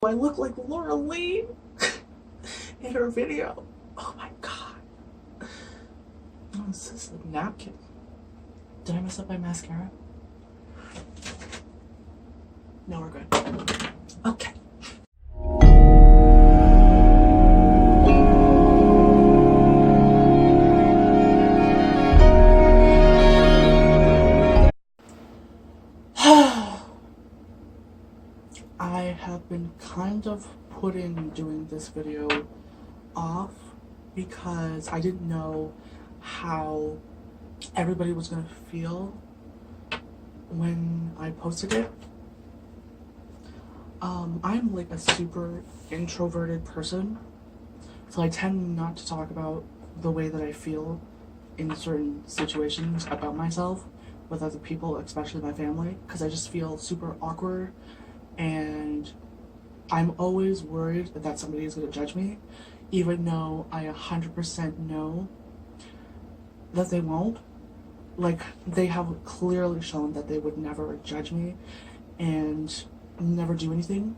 I look like Laura Lee in her video. Oh my god. Oh, this is a napkin. Did I mess up my mascara? No, we're good. Okay. I have been kind of putting doing this video off because I didn't know how everybody was going to feel when I posted it. I'm like a super introverted person, so I tend not to talk about the way that I feel in certain situations about myself with other people, especially my family, because I just feel super awkward, and I'm always worried that somebody is going to judge me, even though I 100% know that they won't. Like, they have clearly shown that they would never judge me and never do anything.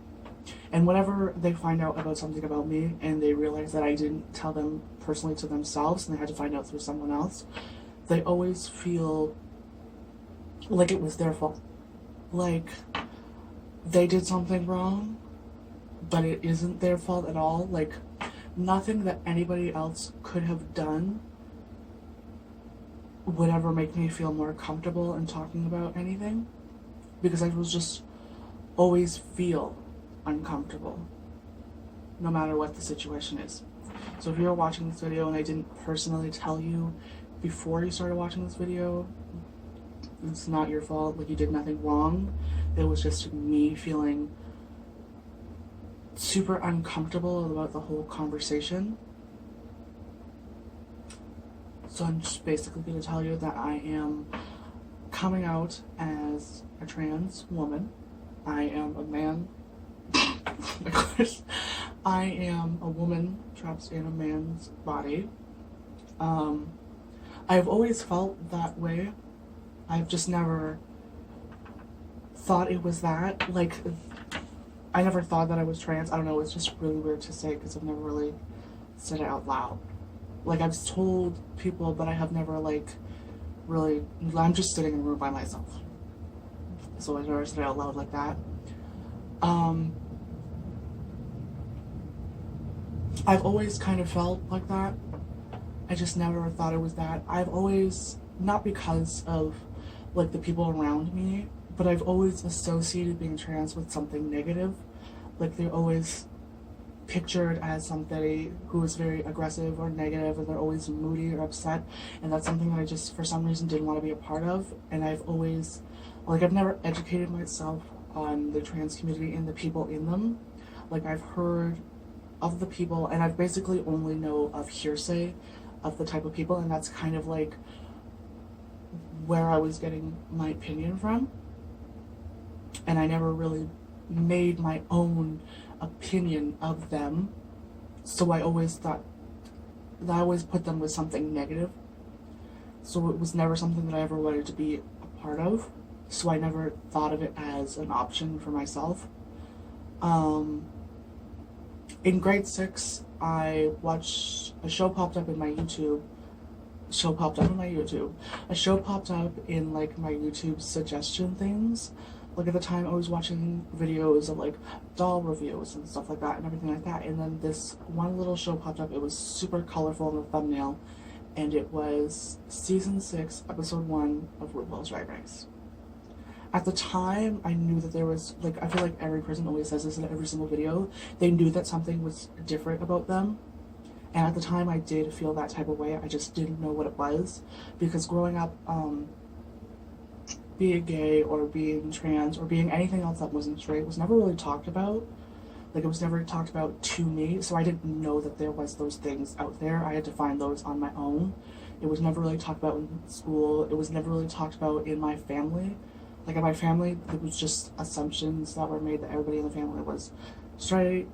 And whenever they find out about something about me and they realize that I didn't tell them personally to themselves and they had to find out through someone else, they always feel like it was their fault. Like, they did something wrong, but it isn't their fault at all. Like, nothing that anybody else could have done would ever make me feel more comfortable in talking about anything, because I was just always feel uncomfortable no matter what the situation is. So if you're watching this video and I didn't personally tell you before you started watching this video, it's not your fault. Like, you did nothing wrong. It was just me feeling super uncomfortable about the whole conversation. So I'm just basically going to tell you that I am coming out as a trans woman. I am a man. Oh my gosh. I am a woman trapped in a man's body. I've always felt that way. I've just never thought it was that. Like, I never thought that I was trans. I don't know, it's just really weird to say because I've never really said it out loud. Like, I've told people, but I have never, like, really, I'm just sitting in a room by myself. So I never said it out loud like that. I've always kind of felt like that. I just never thought it was that. I've always, not because of, like, the people around me, but I've always associated being trans with something negative. Like, they're always pictured as somebody who is very aggressive or negative, and they're always moody or upset, and that's something that I just, for some reason, didn't want to be a part of. And I've always, like, I've never educated myself on the trans community and the people in them. Like, I've heard of the people, and I've basically only know of hearsay of the type of people, and that's kind of like where I was getting my opinion from. And I never really made my own opinion of them, so I always thought that I always put them with something negative, so it was never something that I ever wanted to be a part of, so I never thought of it as an option for myself. In grade 6, I watched a show popped up in my YouTube. A show popped up in my YouTube suggestion things. Like, at the time, I was watching videos of, like, doll reviews and stuff like that and everything like that. And then this one little show popped up. It was super colorful in the thumbnail. And it was Season 6, Episode 1 of RuPaul's Drag Race. At the time, I knew that there was, like, I feel like every person always says this in every single video. They knew that something was different about them. And at the time, I did feel that type of way. I just didn't know what it was. Because growing up, being gay or being trans or being anything else that wasn't straight was never really talked about. Like, it was never talked about to me, so I didn't know that there was those things out there. I had to find those on my own. It was never really talked about in school. It was never really talked about in my family. Like, in my family, it was just assumptions that were made that everybody in the family was straight,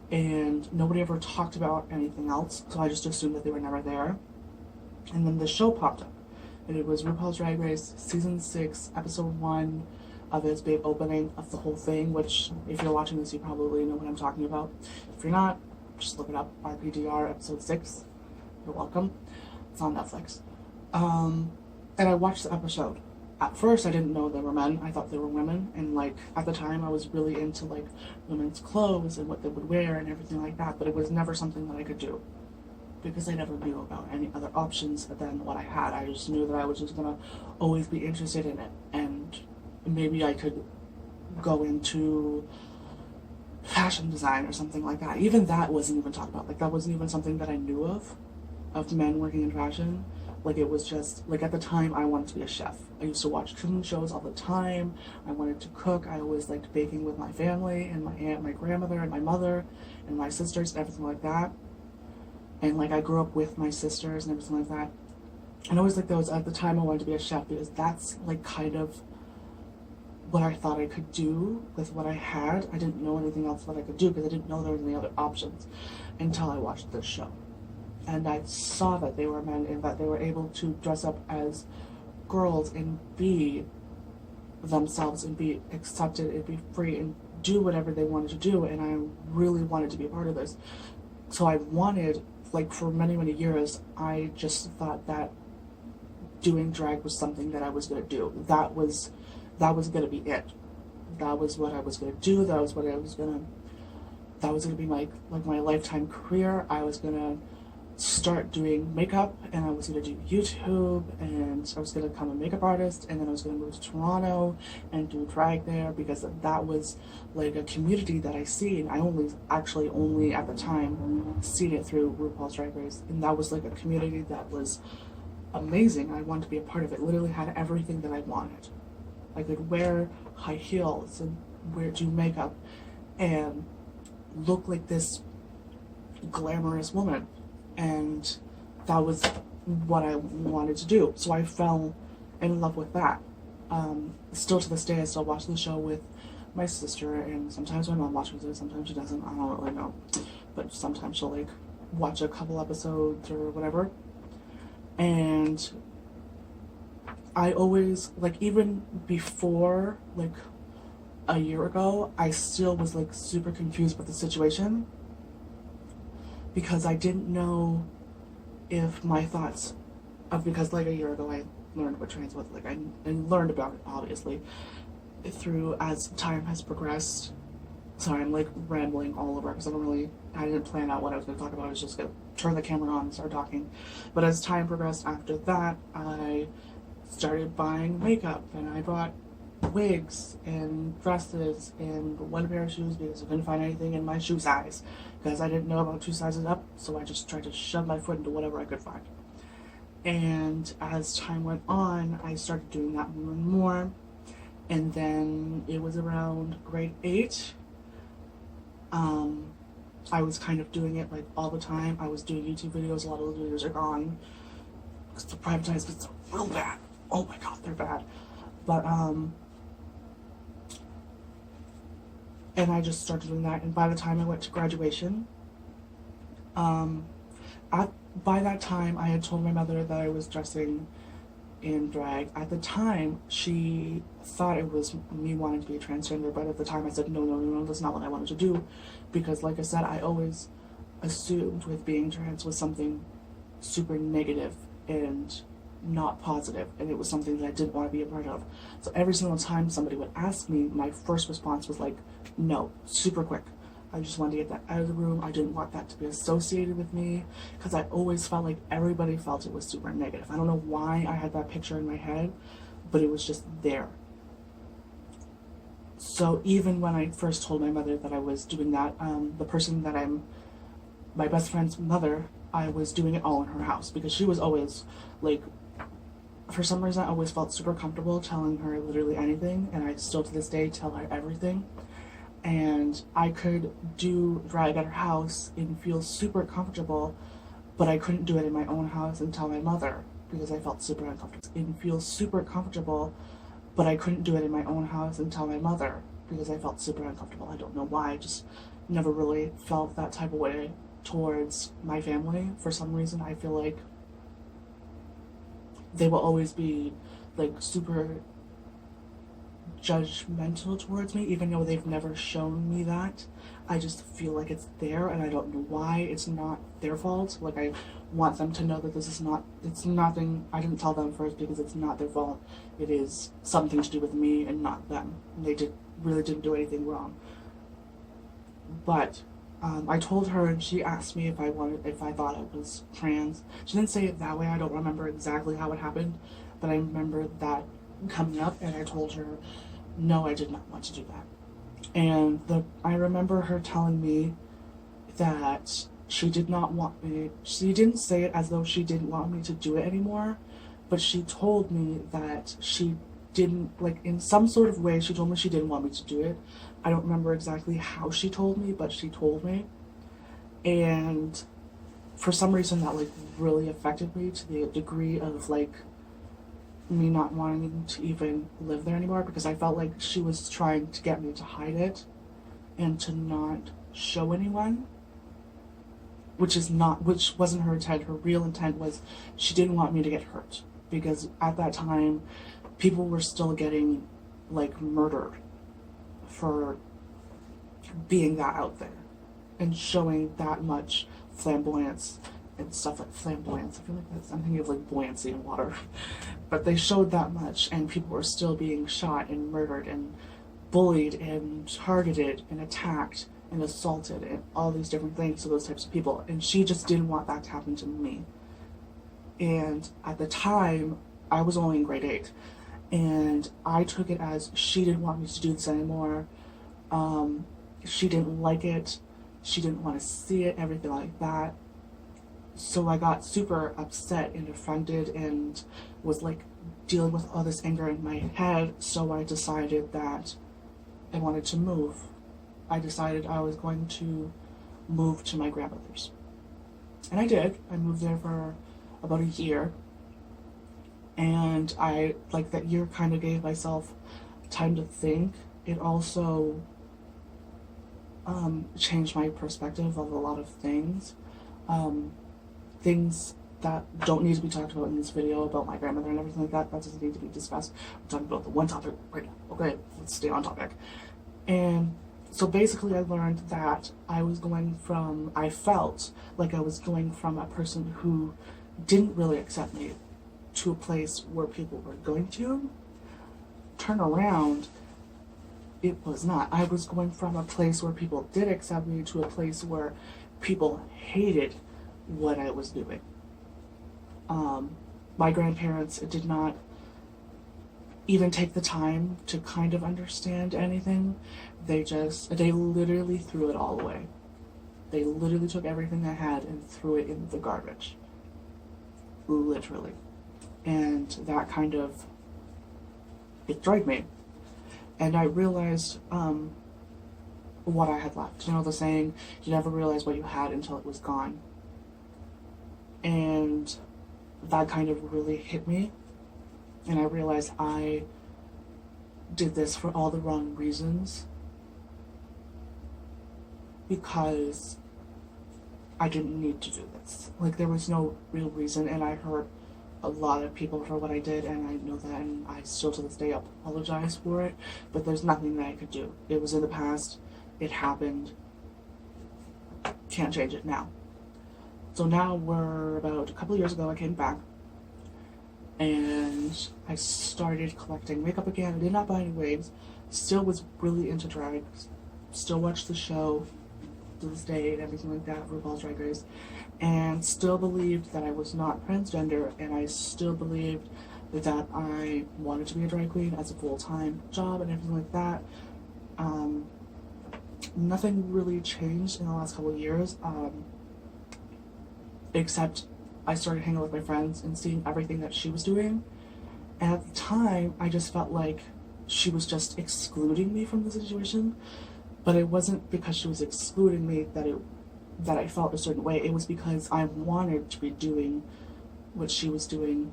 and nobody ever talked about anything else, so I just assumed that they were never there. And then the show popped up, and it was RuPaul's Drag Race Season 6, Episode 1, of its big opening of the whole thing, which if you're watching this, you probably know what I'm talking about. If you're not, just look it up. RPDR episode 6. You're welcome. It's on Netflix. And I watched the episode. At first, I didn't know they were men. I thought they were women. And, like, at the time, I was really into, like, women's clothes and what they would wear and everything like that. But it was never something that I could do, because I never knew about any other options than what I had. I just knew that I was just gonna always be interested in it. And maybe I could go into fashion design or something like that. Even that wasn't even talked about. Like, that wasn't even something that I knew of men working in fashion. Like, it was just, like, at the time, I wanted to be a chef. I used to watch cooking shows all the time. I wanted to cook. I always liked baking with my family and my aunt, my grandmother, and my mother, and my sisters, and everything like that. And, like, I grew up with my sisters and everything like that. And I always, like, those, at the time, I wanted to be a chef, because that's, like, kind of what I thought I could do with what I had. I didn't know anything else that I could do, because I didn't know there was any other options until I watched this show. And I saw that they were men and that they were able to dress up as girls and be themselves and be accepted and be free and do whatever they wanted to do. And I really wanted to be a part of this. So I wanted, like, for many, many years, I just thought that doing drag was something that I was going to do. That was going to be it. That was what I was going to do. That was going to be my lifetime career. I was going to start doing makeup, and I was going to do YouTube, and I was going to become a makeup artist, and then I was going to move to Toronto and do drag there, because that was like a community that I seen. I only at the time seen it through RuPaul's Drag Race, and that was like a community that was amazing. I wanted to be a part of it. Literally had everything that I wanted. I could wear high heels and do makeup and look like this glamorous woman. And that was what I wanted to do. So I fell in love with that. Still to this day, I still watch the show with my sister, and sometimes my mom watches it, sometimes she doesn't. I don't really know. But sometimes she'll, like, watch a couple episodes or whatever. And I always, like, even before, like, a year ago, I still was, like, super confused with the situation, because I didn't know if my thoughts because, like, a year ago I learned what trans was. Like, I learned about it, obviously, through as time has progressed. Sorry, I'm, like, rambling all over, because I didn't plan out what I was going to talk about. I was just going to turn the camera on and start talking. But as time progressed after that, I started buying makeup, and I bought wigs and dresses and one pair of shoes, because I couldn't find anything in my shoe size, because I didn't know about 2 sizes up. So I just tried to shove my foot into whatever I could find. And as time went on, I started doing that more and more. And then it was around grade 8. I was kind of doing it, like, all the time. I was doing YouTube videos. A lot of those videos are gone because the privatized bits are real bad. Oh my god, they're bad. But and I just started doing that. And by the time I went to graduation, by that time, I had told my mother that I was dressing in drag. At the time, she thought it was me wanting to be a transgender, but at the time I said, no, that's not what I wanted to do. Because, like I said, I always assumed with being trans was something super negative and not positive, and it was something that I didn't want to be a part of. So every single time somebody would ask me, my first response was like, no, super quick. I just wanted to get that out of the room. I didn't want that to be associated with me, because I always felt like everybody felt it was super negative. I don't know why I had that picture in my head, but it was just there. So even when I first told my mother that I was doing that, the person that my best friend's mother, I was doing it all in her house, because she was always, like, for some reason I always felt super comfortable telling her literally anything, and I still to this day tell her everything. And I could do drag at her house and feel super comfortable, but I couldn't do it in my own house and tell my mother, because I felt super uncomfortable. And feel super comfortable, but I couldn't do it in my own house and tell my mother, because I felt super uncomfortable. I don't know why. I just never really felt that type of way towards my family. For some reason, I feel like they will always be, like, super judgmental towards me, even though they've never shown me that. I just feel like it's there, and I don't know why. It's not their fault. Like, I want them to know that this is not, it's nothing, I didn't tell them first because it's not their fault. It is something to do with me and not them. They really didn't do anything wrong. But I told her, and she asked me if I thought I was trans. She didn't say it that way. I don't remember exactly how it happened, but I remember that coming up, and I told her, no, I did not want to do that. And I remember her telling me that she did not want me. She didn't say it as though she didn't want me to do it anymore, but she told me that she didn't, like, in some sort of way, she told me she didn't want me to do it. I don't remember exactly how she told me, but she told me. And for some reason that, like, really affected me to the degree of, like, me not wanting to even live there anymore, because I felt like she was trying to get me to hide it and to not show anyone, which wasn't her intent. Her real intent was she didn't want me to get hurt, because at that time people were still getting, like, murdered for being that out there and showing that much flamboyance and stuff. Like flamboyance, I feel like I'm thinking of, like, buoyancy in water. But they showed that much, and people were still being shot and murdered and bullied and targeted and attacked and assaulted and all these different things to those types of people. And she just didn't want that to happen to me. And at the time, I was only in grade 8, and I took it as she didn't want me to do this anymore. She didn't like it. She didn't want to see it, everything like that. So I got super upset and offended and was, like, dealing with all this anger in my head. So I decided that I wanted to move. I decided I was going to move to my grandmother's. And I did. I moved there for about a year. And I, like, that year kind of gave myself time to think. It also changed my perspective of a lot of things. Things that don't need to be talked about in this video about my grandmother and everything like that. That doesn't need to be discussed. I'm talking about the one topic right now. Okay, let's stay on topic. And so basically I learned that I felt like I was going from a person who didn't really accept me to a place where people were going to turn around. It was not. I was going from a place where people did accept me to a place where people hated what I was doing. My grandparents did not even take the time to kind of understand anything. They literally threw it all away. They literally took everything I had and threw it in the garbage. Literally. And that kind of destroyed me. And I realized what I had left. You know the saying, you never realize what you had until it was gone. And that kind of really hit me. And I realized I did this for all the wrong reasons. Because I didn't need to do this. Like, there was no real reason, and I hurt a lot of people for what I did, and I know that, and I still to this day apologize for it, but there's nothing that I could do. It was in the past, it happened, can't change it now. So now we're about a couple of years ago, I came back, and I started collecting makeup again. I did not buy any wigs, still was really into drag, still watched the show to this day and everything like that, RuPaul's Drag Race, and still believed that I was not transgender, and I still believed that I wanted to be a drag queen as a full-time job and everything like that. Nothing really changed in the last couple of years, except I started hanging with my friends and seeing everything that she was doing, and at the time I just felt like she was just excluding me from the situation. But it wasn't because she was excluding me that I felt a certain way. It was because I wanted to be doing what she was doing.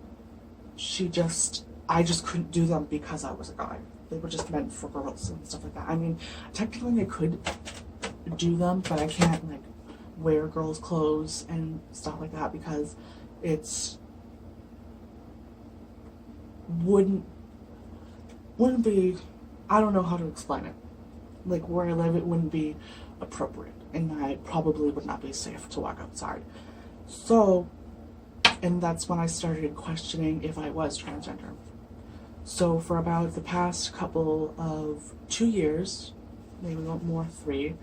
I just couldn't do them because I was a guy. They were just meant for girls and stuff like that. I mean, technically I could do them, but I can't, like, wear girls' clothes and stuff like that because it's wouldn't be I don't know how to explain it. Like where I live, it wouldn't be appropriate, and I probably would not be safe to walk outside. So, and that's when I started questioning if I was transgender. So for about the past couple of 2 years, maybe not more, 3,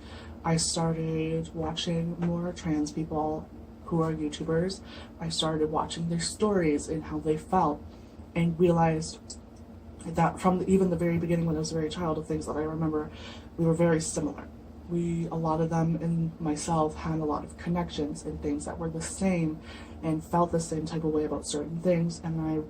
I started watching more trans people who are YouTubers. I started watching their stories and how they felt, and realized that from even the very beginning, when I was a very child, of things that I remember, we were very similar. A lot of them and myself had a lot of connections and things that were the same and felt the same type of way about certain things, and I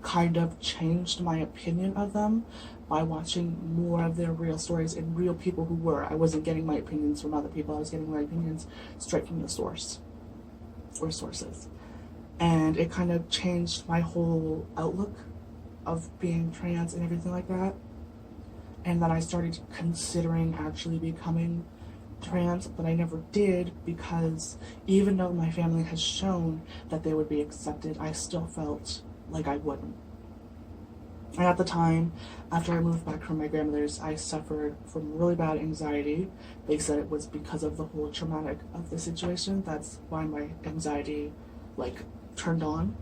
kind of changed my opinion of them by watching more of their real stories and real people who were. I wasn't getting my opinions from other people, I was getting my opinions straight from the source or sources. And it kind of changed my whole outlook of being trans and everything like that. And then I started considering actually becoming trans, but I never did, because even though my family has shown that they would be accepted, I still felt like I wouldn't. And at the time, after I moved back from my grandmother's, I suffered from really bad anxiety. They said it was because of the whole traumatic of the situation. That's why my anxiety turned on.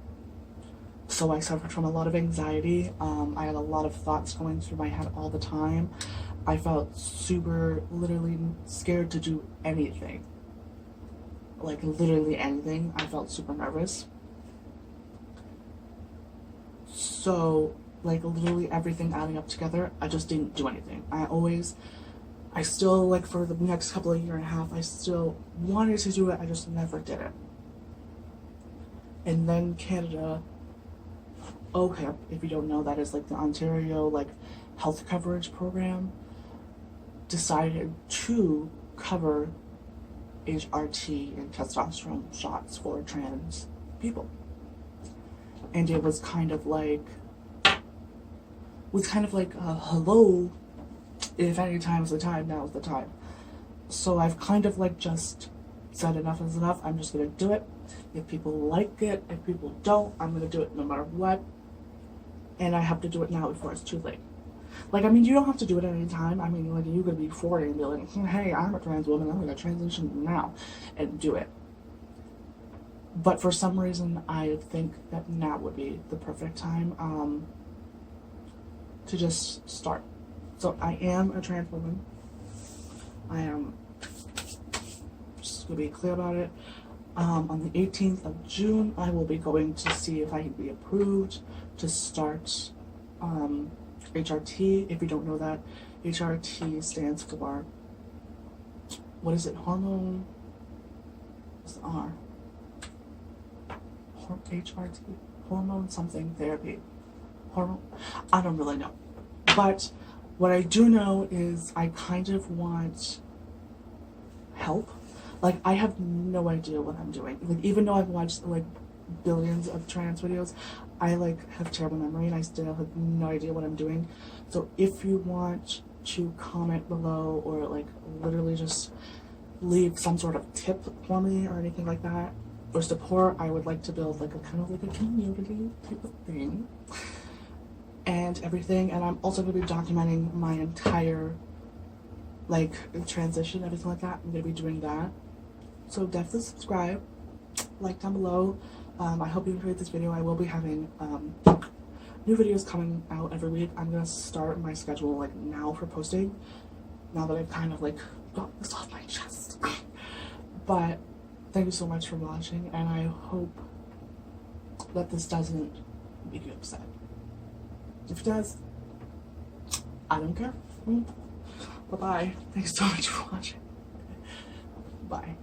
So I suffered from a lot of anxiety. I had a lot of thoughts going through my head all the time. I felt super, literally scared to do anything. Like literally anything. I felt super nervous. So, literally everything adding up together, I just didn't do anything. I still, for the next couple of years and a half, I still wanted to do it, I just never did it. And then Canada, OHIP, if you don't know, that is the Ontario, health coverage program, decided to cover HRT and testosterone shots for trans people. And it was kind of hello, if any time's the time, now's the time. So I've kind of just said enough is enough. I'm just gonna do it. If people like it, if people don't, I'm gonna do it no matter what. And I have to do it now before it's too late. You don't have to do it at any time. You could be 40 and be like, hey, I'm a trans woman, I'm gonna transition now and do it. But for some reason, I think that now would be the perfect time to just start. So I am a trans woman. I am, just gonna be clear about it. On the 18th of June, I will be going to see if I can be approved to start HRT. If you don't know that, HRT stands for, what is it, hormone, what's the R? HRT, hormone something therapy. I don't really know. But what I do know is I kind of want help. I have no idea what I'm doing. Even though I've watched billions of trans videos, I have terrible memory and I still have no idea what I'm doing. So if you want to comment below or literally just leave some sort of tip for me or anything like that, or support, I would like to build a kind of a community type of thing and everything. And I'm also going to be documenting my entire transition, everything like that. I'm going to be doing that. So definitely subscribe, down below. I hope you enjoyed this video. I will be having new videos coming out every week. I'm going to start my schedule now for posting, now that I've kind of got this off my chest. But thank you so much for watching, and I hope that this doesn't make you upset. If it does, I don't care. Bye-bye. Thanks so much for watching. Bye.